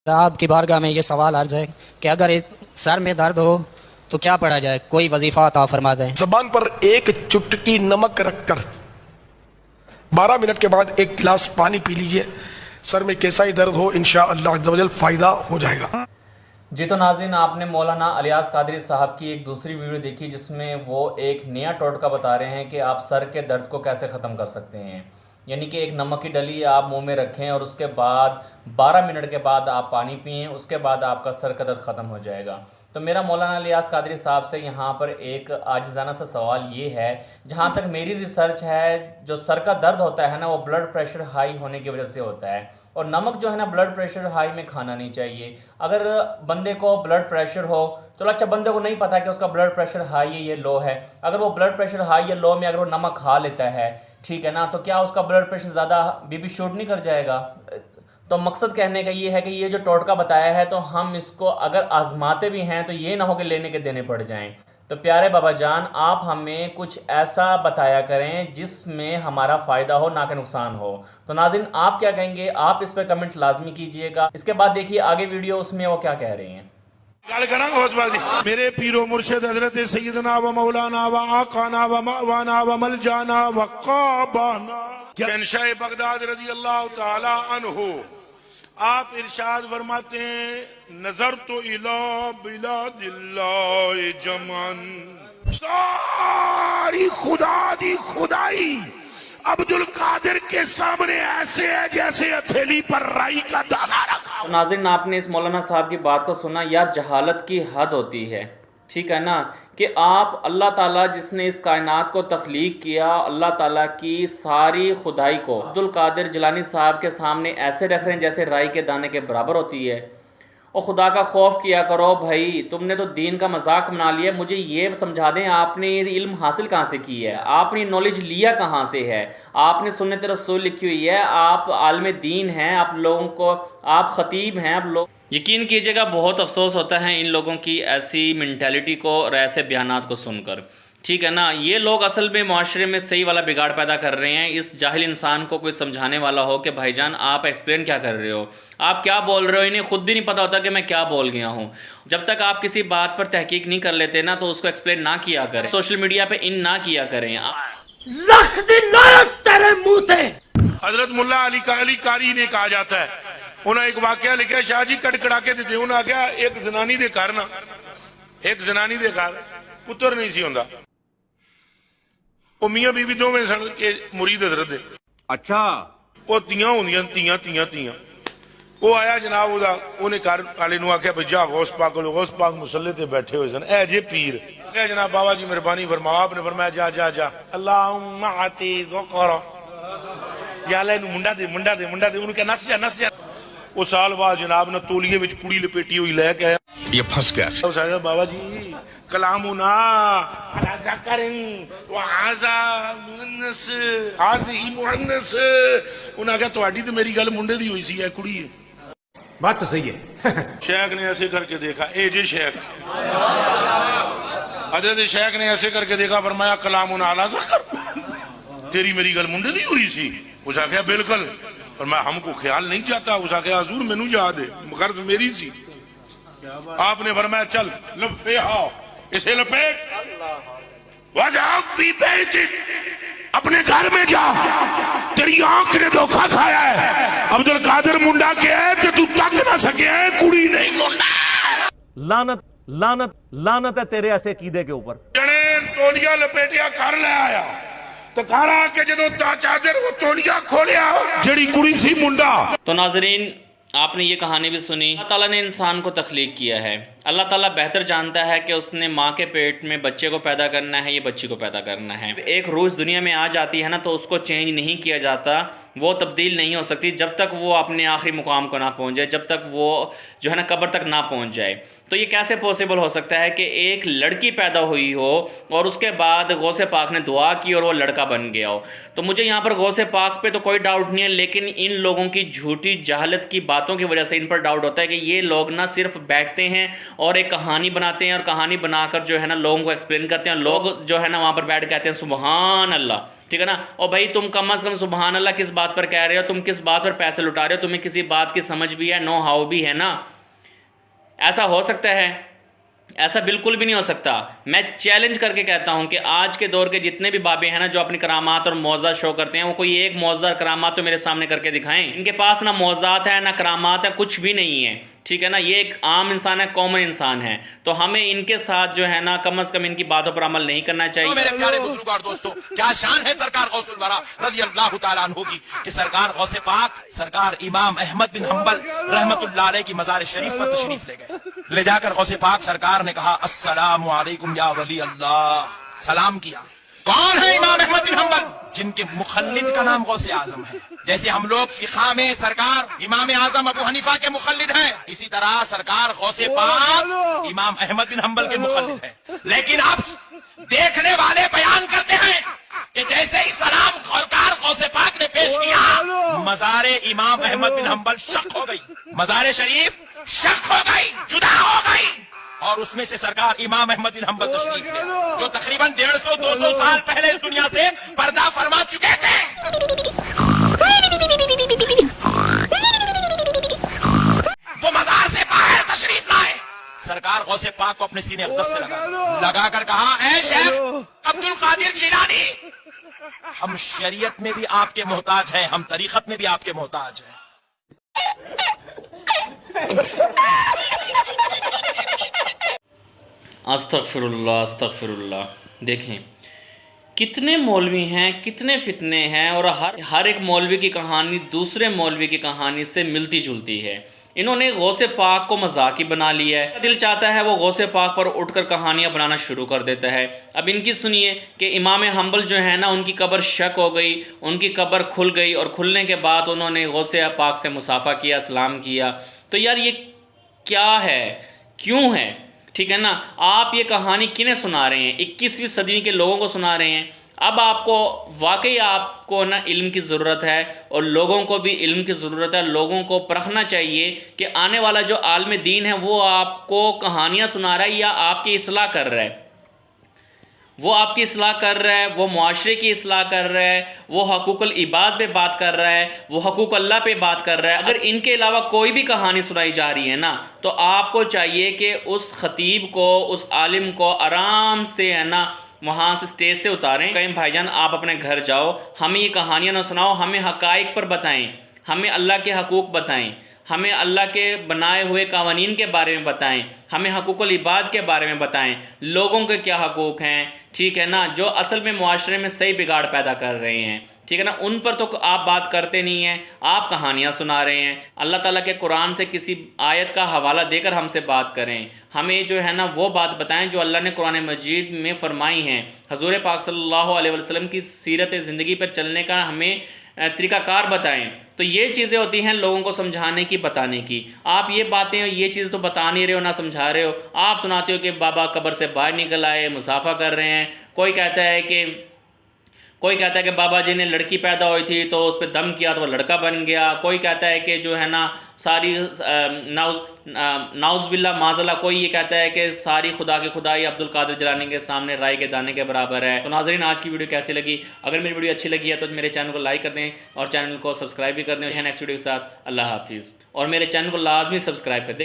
आपकी बारगाह में ये सवाल अर्ज है कि अगर सर में दर्द हो तो क्या पढ़ा जाए, कोई वजीफा अता फरमा दें। जबान पर एक चुटकी नमक रखकर 12 मिनट के बाद एक गिलास पानी पी लीजिए। सर में कैसा ही दर्द हो इंशाअल्लाह अज़्ज़ वजल फ़ायदा हो जाएगा। जी तो नाज़रीन, आपने मौलाना अलियास कादरी साहब की एक दूसरी वीडियो देखी जिसमें वो एक नया टोटका बता रहे हैं कि आप सर के दर्द को कैसे ख़त्म कर सकते हैं। यानी कि एक नमक की डली आप मुंह में रखें और उसके बाद 12 मिनट के बाद आप पानी पिएं, उसके बाद आपका सर का दर्द ख़त्म हो जाएगा। तो मेरा मौलाना अलियास कादरी साहब से यहाँ पर एक आजिज़ाना सा सवाल ये है, जहाँ तक मेरी रिसर्च है, जो सर का दर्द होता है ना, वो ब्लड प्रेशर हाई होने की वजह से होता है। और नमक जो है ना, ब्लड प्रेशर हाई में खाना नहीं चाहिए। अगर बंदे को ब्लड प्रेशर हो, चलो अच्छा बंदे को नहीं पता है कि उसका ब्लड प्रेशर हाई है ये लो है, अगर वो ब्लड प्रेशर हाई या लो में अगर वो नमक खा लेता है, ठीक है ना, तो क्या उसका ब्लड प्रेशर ज़्यादा बीपी शूट नहीं कर जाएगा। तो मकसद कहने का ये है कि ये जो टोटका बताया है, तो हम इसको अगर आजमाते भी हैं तो ये ना हो कि लेने के देने पड़ जाएं। तो प्यारे बाबा जान, आप हमें कुछ ऐसा बताया करें जिसमें हमारा फ़ायदा हो, ना कि नुकसान हो। तो नाज़रीन, आप क्या कहेंगे, आप इस पर कमेंट लाजमी कीजिएगा। इसके बाद देखिए आगे वीडियो, उसमें वो क्या कह रहे हैं। मेरे पीरो मुर्शिद हजरत सैयदना व मौलाना व आकाना व मवाना व मलजाना व क़ाबाना शहंशाह बगदाद रज़ी अल्लाह तआला अन्हु, आप इरशाद फरमाते हैं, नजर तो इला बिलादिल्लाह जमन, सारी खुदा दी खुदाई अब्दुल कादिर के सामने ऐसे है जैसे हथेली पर राई का दाना रखा। तो नाज़रीन, आपने इस मौलाना साहब की बात को सुना। यार, जहालत की हद होती है, ठीक है ना, कि आप अल्लाह ताला जिसने इस कायनात को तख्लीक किया, अल्लाह ताला की सारी खुदाई को अब्दुल कादिर जिलानी साहब के सामने ऐसे रख रहे हैं जैसे राई के दाने के बराबर होती है। और खुदा का खौफ किया करो भाई, तुमने तो दीन का मजाक बना लिया। मुझे ये समझा दें, आपने ये इल्म हासिल कहाँ से की है, आपने नॉलेज लिया कहाँ से है। आपने सुन्नत रसूल लिखी हुई है, आप आलिम दीन हैं, आप लोगों को, आप ख़तीब हैं, आप लोग। यकीन कीजिएगा, बहुत अफसोस होता है इन लोगों की ऐसी मेंटालिटी को और ऐसे बयानात को सुनकर, ठीक है ना। ये लोग असल में माशरे में सही वाला बिगाड़ पैदा कर रहे हैं। इस जाहिल इंसान को कोई समझाने वाला हो कि भाईजान आप एक्सप्लेन क्या कर रहे हो, आप क्या बोल रहे हो, इन्हें खुद भी नहीं पता होता कि मैं क्या बोल गया हूँ। जब तक आप किसी बात पर तहकीक नहीं कर लेते ना, तो उसको एक्सप्लेन ना किया करें, सोशल मीडिया पे इन ना किया करें। हजरत मुल्ला अली कारी ने कहा जाता है, उन्हें एक वाकया लिखा, शाह जी कड़कड़ा के देते, उन्हें आख्या एक जनानी दे घर ना, एक जनानी दे घर पुत्र नहीं सी होंदा, मियां बीवी दोवें सन के मुरीद हजरत दे। अच्छा, वो तियां होंदियां, तियां तियां तियां। वो आया जनाब, उन्हें घर वाले नूं आख्या भाई जा गौस पाक लो, गौस पाक मुसल्ले ते बैठे हुए सन, ए जे पीर। क्या जनाब बाबा जी मेहरबानी फरमाओ। आपने फरमाया जा जा जा, अल्लाहुम्मा आती ज़ुक़रा, या अल्लाह नूं मुंडा दे, मुंडा दे, मुंडा दे। उन्हें कहा नस जा, नस जा। वो साल बाद जनाब ने तोलिए में कुड़ी लपेटी हुई लैके आया, ये फंस गया। बाबा जी कलामुना अला ज़करिन व आज़ा मुअन्नस, हाज़िही मुअन्नस। उन्हें कहा तुहाडी तो मेरी गल मुंडे दी हुई सी, है कुड़ी है। बात तो सही है। शेख ने ऐसे करके देखा, ए जे शेख, हजरत शेख ने ऐसे करके देखा, फरमाया कलामुना अला ज़कर, तेरी मेरी गल मुंडे दी हुई सी। उसा कहा बिल्कुल। और मैं हमको ख्याल नहीं चाहता। उसा कहा हजूर मैनू याद है, गर्ज मेरी सी। आपने फरमाया चल लफे आओ, इसे लपेट, अपने घर में जा, तेरी आंख ने धोखा खाया है। अब्दुल कादिर मुंडा के है कि तू तक ना सके है, कुड़ी नहीं मुंडा। लानत लानत लानत है तेरे ऐसे कीदे के ऊपर। जने तोलिया लपेटिया कर ले आया, तो घर आके जो चादर वो तोलिया खोलिया, जड़ी कुड़ी सी मुंडा। तो नाजरीन, आपने ये कहानी भी सुनी। अल्लाह ताला ने इंसान को तख्लीक किया है। अल्लाह ताला बेहतर जानता है कि उसने माँ के पेट में बच्चे को पैदा करना है, ये बच्ची को पैदा करना है। एक रूह इस दुनिया में आ जाती है ना, तो उसको चेंज नहीं किया जाता, वो तब्दील नहीं हो सकती जब तक वो अपने आखिरी मुकाम को ना पहुँच जाए, जब तक वो जो है ना कब्र तक ना पहुँच जाए। तो ये कैसे पॉसिबल हो सकता है कि एक लड़की पैदा हुई हो और उसके बाद गौसे पाक ने दुआ की और वो लड़का बन गया हो। तो मुझे यहाँ पर गौसे पाक पे तो कोई डाउट नहीं है, लेकिन इन लोगों की झूठी जहालत की बातों की वजह से इन पर डाउट होता है कि ये लोग ना सिर्फ बैठते हैं और एक कहानी बनाते हैं और कहानी बनाकर जो है ना लोगों को एक्सप्लेन करते हैं। लोग जो है ना वहाँ पर बैठ कहते हैं सुबहान अल्लाह, ठीक है ना। और भाई तुम कम से कम सुबहान अल्लाह किस बात पर कह रहे हो, तुम किस बात पर पैसे लुटा रहे हो, तुम्हें किसी बात की समझ भी है, नो हाउ भी है ना। ऐसा हो सकता है? ऐसा बिल्कुल भी नहीं हो सकता। मैं चैलेंज करके कहता हूं कि आज के दौर के जितने भी बाबे हैं ना जो अपनी करामात और मौज़ा शो करते हैं, वो कोई एक मौज़ा करामात तो मेरे सामने करके दिखाएं। इनके पास ना मौज़ात है ना करामात है, कुछ भी नहीं है, ठीक है ना। ये एक आम इंसान है, कॉमन इंसान है। तो हमें इनके साथ जो है ना कम से कम इनकी बातों पर अमल नहीं करना चाहिए। तो मेरे प्यारे बुजुर्ग और दोस्तों, क्या शान है सरकार गौसुल वरा रज़ी अल्लाह तआला अन्हु की कि सरकार गौसे पाक सरकार इमाम अहमद बिन हंबल रहमतुल्लाह अलैह की मज़ार शरीफ पर तशरीफ ले गए। ले जाकर गौसे पाक सरकार ने कहा अस्सलामु अलैकुम या वली अल्लाह, सलाम किया। कौन है इमाम अहमद बिन हंबल? जिनके मुखल्लिद का नाम गौसे आजम है। जैसे हम लोग फिक़ा में सरकार इमाम आजम अबू हनीफा के मुखल्लिद हैं, इसी तरह सरकार गौसे पाक इमाम अहमद बिन हंबल के मुखल्लिद है। लेकिन अब देखने वाले बयान करते हैं कि जैसे ही सलाम सरकार गौसे पाक ने पेश किया, मज़ारे इमाम अहमद बिन हंबल शक हो गई, मज़ारे शरीफ शक हो गई, जुदा हो गई। और उसमें से सरकार इमाम अहमद बिन हंबल तशरीफ ले, जो तकरीबन 150-200 साल पहले इस दुनिया से पर्दा फरमा चुके थे। वो मज़ार से बाहर तशरीफ लाए। सरकार गौसे पाक को अपने सीने अक़दस से लगाकर कहा, ऐ शेख अब्दुल कादिर जिलानी, हम शरीयत में भी आपके मोहताज हैं, हम तरीक़त में भी आपके मोहताज हैं। अस्तगफिरुल्लाह अस्तगफिरुल्लाह। देखें कितने मौलवी हैं, कितने फितने हैं, और हर एक मौलवी की कहानी दूसरे मौलवी की कहानी से मिलती जुलती है। इन्होंने गौसे पाक को मजाकी बना लिया है। दिल चाहता है वो गौसे पाक पर उठकर कहानियाँ बनाना शुरू कर देता है। अब इनकी सुनिए कि इमाम हंबल जो है ना उनकी कब्र शक हो गई, उनकी कब्र खुल गई, और खुलने के बाद उन्होंने गौसे पाक से मुसाफा किया, सलाम किया। तो यार ये क्या है, क्यों है, ठीक है ना। आप ये कहानी किन्हें सुना रहे हैं? 21वीं सदी के लोगों को सुना रहे हैं। अब आपको वाकई आपको ना इल्म की ज़रूरत है, और लोगों को भी इल्म की ज़रूरत है। लोगों को परखना चाहिए कि आने वाला जो आलिम दीन है वो आपको कहानियाँ सुना रहा है या आपकी इस्लाह कर रहा है। वो आपकी इस्लाह कर रहा है, वो मुआशरे की इस्लाह कर रहा है, वो हकूक़ुल इबाद पे बात कर रहा है, वो हकूक़ अल्लाह पे बात कर रहा है। अगर इनके अलावा कोई भी कहानी सुनाई जा रही है ना, तो आपको चाहिए कि उस ख़तीब को, उस आलिम को आराम से है ना वहाँ से स्टेज से उतारें। कहीं भाईजान आप अपने घर जाओ, हमें ये कहानियाँ ना सुनाओ, हमें हक़ाइक़ पर बताएं, हमें अल्लाह के हकूक़ बताएं, हमें अल्लाह के बनाए हुए कावानीन के बारे में बताएं, हमें हकूक़ुल इबाद के बारे में बताएं, लोगों के क्या हकूक़ हैं, ठीक है ना, जो असल में मुआशरे में सही बिगाड़ पैदा कर रहे हैं, ठीक है ना, उन पर तो आप बात करते नहीं हैं, आप कहानियाँ सुना रहे हैं। अल्लाह ताला के कुरान से किसी आयत का हवाला देकर हमसे बात करें, हमें जो है ना वो बात बताएं जो अल्लाह ने कुरान मजीद में फ़रमाई हैं। हज़ूर पाक सल्लल्लाहु अलैहि वसल्लम की सीरत ज़िंदगी पर चलने का हमें तरीक़ाकार बताएं। तो ये चीज़ें होती हैं लोगों को समझाने की, बताने की। आप ये बातें, ये चीज़ तो बता नहीं रहे हो, ना समझा रहे हो। आप सुनाते हो कि बाबा कब्र से बाहर निकल आए, मुसाफा कर रहे हैं। कोई कहता है कि बाबा जी ने लड़की पैदा हुई थी तो उस पर दम किया तो वो लड़का बन गया। कोई कहता है कि जो है ना सारी नाउज़ बिल्ला माज़ल्ला, कोई ये कहता है कि सारी खुदा की खुदाई अब्दुल कादिर जिलानी के सामने राई के दाने के बराबर है। तो नाज़रीन, आज की वीडियो कैसी लगी? अगर मेरी वीडियो अच्छी लगी है तो मेरे चैनल को लाइक कर दें और चैनल को सब्सक्राइब भी कर दें। नेक्स्ट वीडियो के साथ अल्लाह हाफिज़, और मेरे चैनल को लाजमी सब्सक्राइब कर दें।